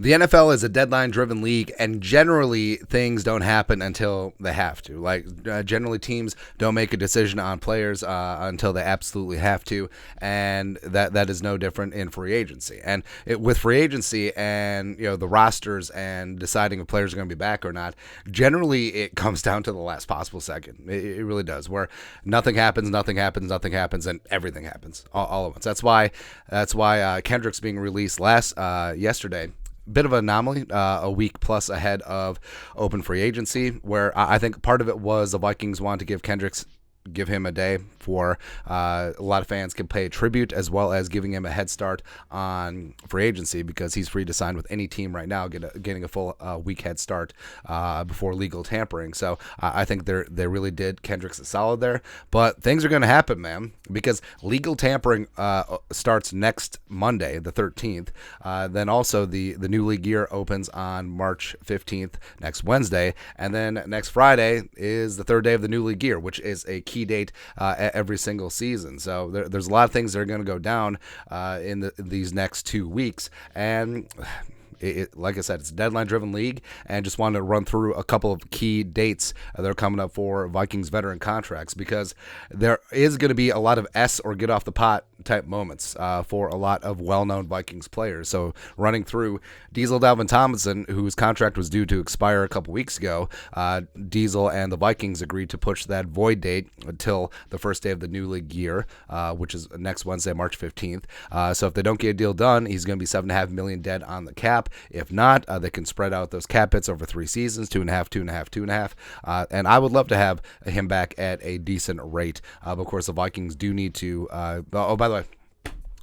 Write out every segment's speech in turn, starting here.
The NFL is a deadline-driven league, and generally things don't happen until they have to. Generally teams don't make a decision on players until they absolutely have to, and that is no different in free agency. And with free agency and the rosters and deciding if players are going to be back or not, generally it comes down to the last possible second. It really does, where nothing happens, and everything happens all at once. That's why Kendrick's being released yesterday. Bit of an anomaly, a week plus ahead of open free agency, where I think part of it was the Vikings wanted to give him a day for a lot of fans can pay tribute, as well as giving him a head start on free agency, because he's free to sign with any team right now, getting a full week head start before legal tampering. So I think they really did Kendrick's a solid there. But things are going to happen, man, because legal tampering starts next Monday, the 13th. Then also the new league year opens on March 15th, next Wednesday. And then next Friday is the third day of the new league year, which is a key date every single season. So there's a lot of things that are going to go down in these next 2 weeks. And like I said, it's a deadline-driven league, and just wanted to run through a couple of key dates that are coming up for Vikings veteran contracts, because there is going to be a lot of S or get off the pot type moments for a lot of well-known Vikings players. So running through Diesel Dalvin Tomlinson, whose contract was due to expire a couple weeks ago, Diesel and the Vikings agreed to push that void date until the first day of the new league year, which is next Wednesday, March 15th. So if they don't get a deal done, he's going to be $7.5 million dead on the cap. If not, they can spread out those cap hits over 3 seasons, 2.5, 2.5, 2.5. And I would love to have him back at a decent rate. But of course, the Vikings do need to. By the way,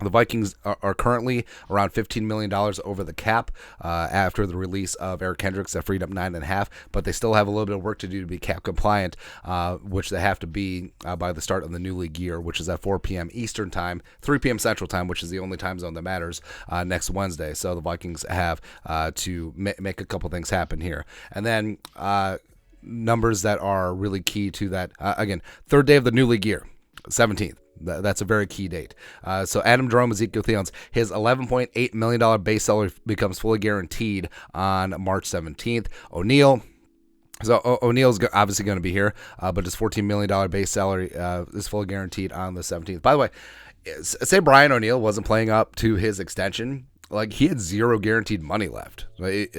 the Vikings are currently around $15 million over the cap after the release of Eric Kendricks that freed up $9.5, but they still have a little bit of work to do to be cap compliant, which they have to be by the start of the new league year, which is at 4 p.m. Eastern time, 3 p.m. Central time, which is the only time zone that matters, next Wednesday. So the Vikings have to make a couple things happen here. And then numbers that are really key to that, again, third day of the new league year, 17th. That's a very key date. So Adam Jerome, Ezekiel Thielens, his $11.8 million base salary becomes fully guaranteed on March 17th. O'Neal's obviously going to be here, but his $14 million base salary is fully guaranteed on the 17th. By the way, say Brian O'Neill wasn't playing up to his extension. He had zero guaranteed money left.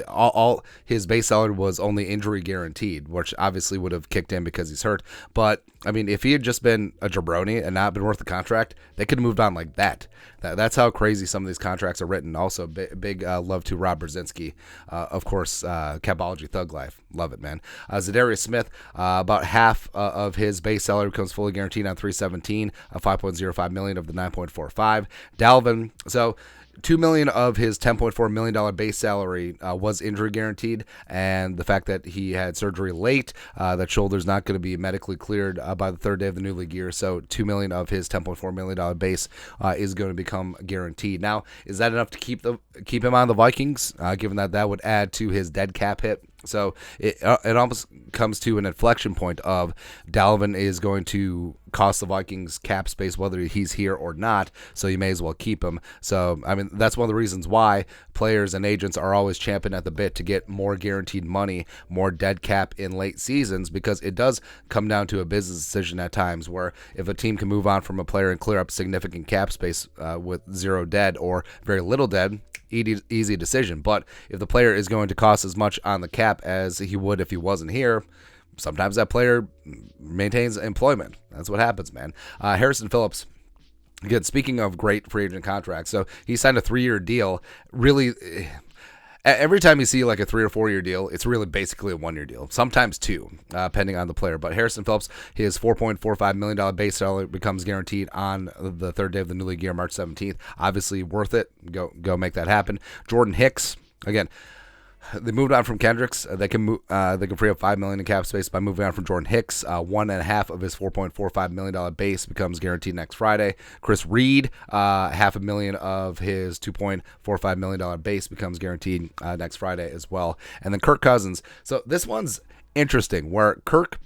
All his base salary was only injury guaranteed, which obviously would have kicked in because he's hurt. But, I mean, if he had just been a jabroni and not been worth the contract, they could have moved on like that. That's how crazy some of these contracts are written. Also, big love to Rob Brzezinski. Of course, Capology Thug Life. Love it, man. Zadarius Smith, about half of his base salary becomes fully guaranteed on 3/17, $5.05 million of the 9.45. Dalvin, so $2 million of his $10.4 million base salary was injury guaranteed, and the fact that he had surgery late, that shoulder's not going to be medically cleared by the third day of the new league year, so $2 million of his $10.4 million base is going to become guaranteed. Now, is that enough to keep him on the Vikings, given that would add to his dead cap hit? So it almost comes to an inflection point of Dalvin is going to cost the Vikings cap space whether he's here or not, so you may as well keep him. So, I mean, that's one of the reasons why players and agents are always champing at the bit to get more guaranteed money, more dead cap in late seasons, because it does come down to a business decision at times, where if a team can move on from a player and clear up significant cap space with zero dead or very little dead, easy decision. But if the player is going to cost as much on the cap as he would if he wasn't here, sometimes that player maintains employment. That's what happens, man. Harrison Phillips, again, speaking of great free agent contracts, so he signed a 3-year deal. Really, every time you see like a 3 or 4 year deal, it's really basically a 1-year deal, sometimes 2, depending on the player. But Harrison Phillips, his $4.45 million base salary becomes guaranteed on the third day of the new league year, March 17th. Obviously worth it. Go make that happen. Jordan Hicks, again, they moved on from Kendricks. They can free up $5 million in cap space by moving on from Jordan Hicks. 1.5 of his $4.45 million base becomes guaranteed next Friday. Chris Reed, $500,000 of his $2.45 million base becomes guaranteed next Friday as well. And then Kirk Cousins. So this one's interesting, where Kirk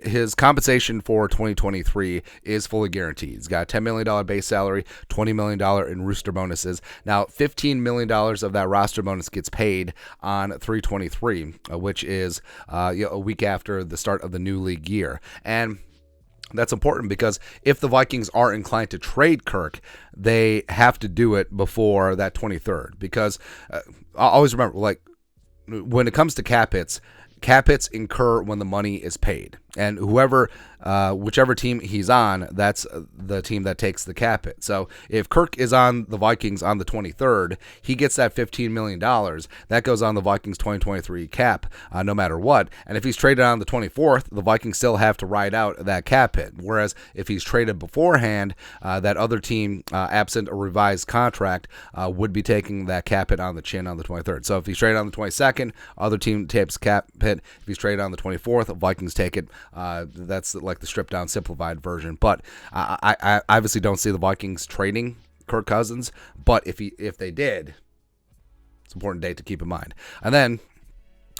his compensation for 2023 is fully guaranteed. He's got a $10 million base salary, $20 million in rooster bonuses. Now, $15 million of that roster bonus gets paid on 3/23, which is a week after the start of the new league year. And that's important because if the Vikings are inclined to trade Kirk, they have to do it before that 23rd. Because I always remember, like, when it comes to cap hits incur when the money is paid. And whichever team he's on, that's the team that takes the cap hit. So if Kirk is on the Vikings on the 23rd, he gets that $15 million. That goes on the Vikings 2023 cap no matter what. And if he's traded on the 24th, the Vikings still have to ride out that cap hit. Whereas if he's traded beforehand, that other team, absent a revised contract, would be taking that cap hit on the chin on the 23rd. So if he's traded on the 22nd, other team takes cap hit. If he's traded on the 24th, Vikings take it. That's like the stripped down, simplified version. But I obviously don't see the Vikings trading Kirk Cousins. But if they did, it's an important date to keep in mind. And then,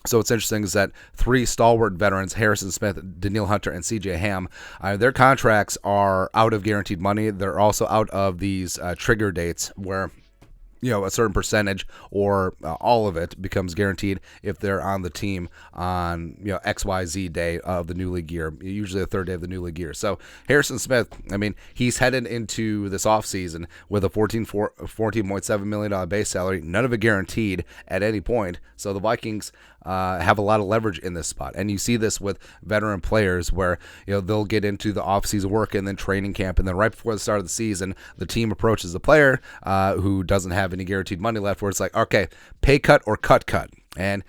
so what's interesting is that three stalwart veterans, Harrison Smith, Danielle Hunter, and C.J. Ham, their contracts are out of guaranteed money. They're also out of these trigger dates where a certain percentage or all of it becomes guaranteed if they're on the team on XYZ day of the new league year, usually the third day of the new league year. So Harrison Smith, I mean, he's headed into this offseason with a $14.7 million base salary, none of it guaranteed at any point. So the Vikings have a lot of leverage in this spot. And you see this with veteran players where they'll get into the offseason work and then training camp, and then right before the start of the season, the team approaches the player who doesn't have any guaranteed money left, where it's like, okay, pay cut or cut. And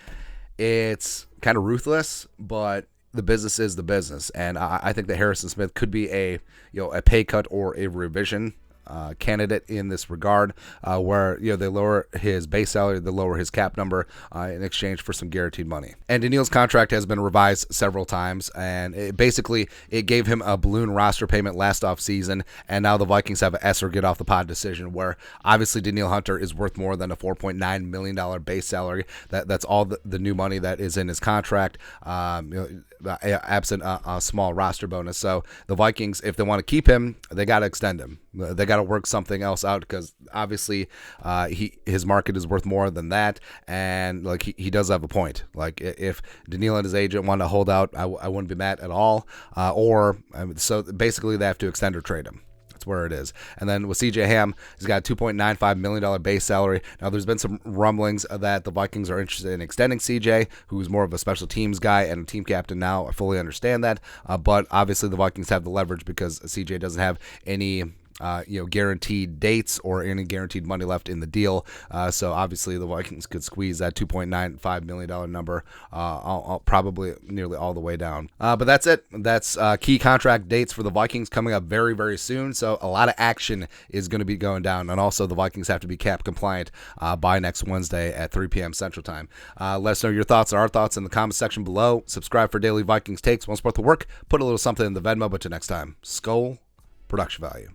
it's kind of ruthless, but the business is the business. And I think that Harrison Smith could be a pay cut or a revision candidate in this regard, where they lower his base salary, they lower his cap number in exchange for some guaranteed money. And Danielle's contract has been revised several times, and it gave him a balloon roster payment last offseason, and now the Vikings have an S or get off the pod decision where obviously Danielle Hunter is worth more than a $4.9 million base salary. That's all the new money that is in his contract, absent a small roster bonus. So the Vikings, if they want to keep him, they got to extend him. They got to work something else out because obviously his market is worth more than that, and like he does have a point. Like if Danielle and his agent want to hold out, I wouldn't be mad at all. So basically they have to extend or trade him. That's where it is. And then with C.J. Ham, he's got a $2.95 million base salary. Now, there's been some rumblings that the Vikings are interested in extending C.J., who's more of a special teams guy and a team captain now. I fully understand that. But obviously the Vikings have the leverage because C.J. doesn't have any guaranteed dates or any guaranteed money left in the deal. So obviously the Vikings could squeeze that $2.95 million number probably nearly all the way down. But that's it. That's key contract dates for the Vikings coming up very, very soon. So a lot of action is going to be going down. And also the Vikings have to be cap compliant by next Wednesday at 3 p.m. Central Time. Let us know your thoughts or our thoughts in the comment section below. Subscribe for daily Vikings takes. Want to support the work? Put a little something in the Venmo. But till next time, Skull Production Value.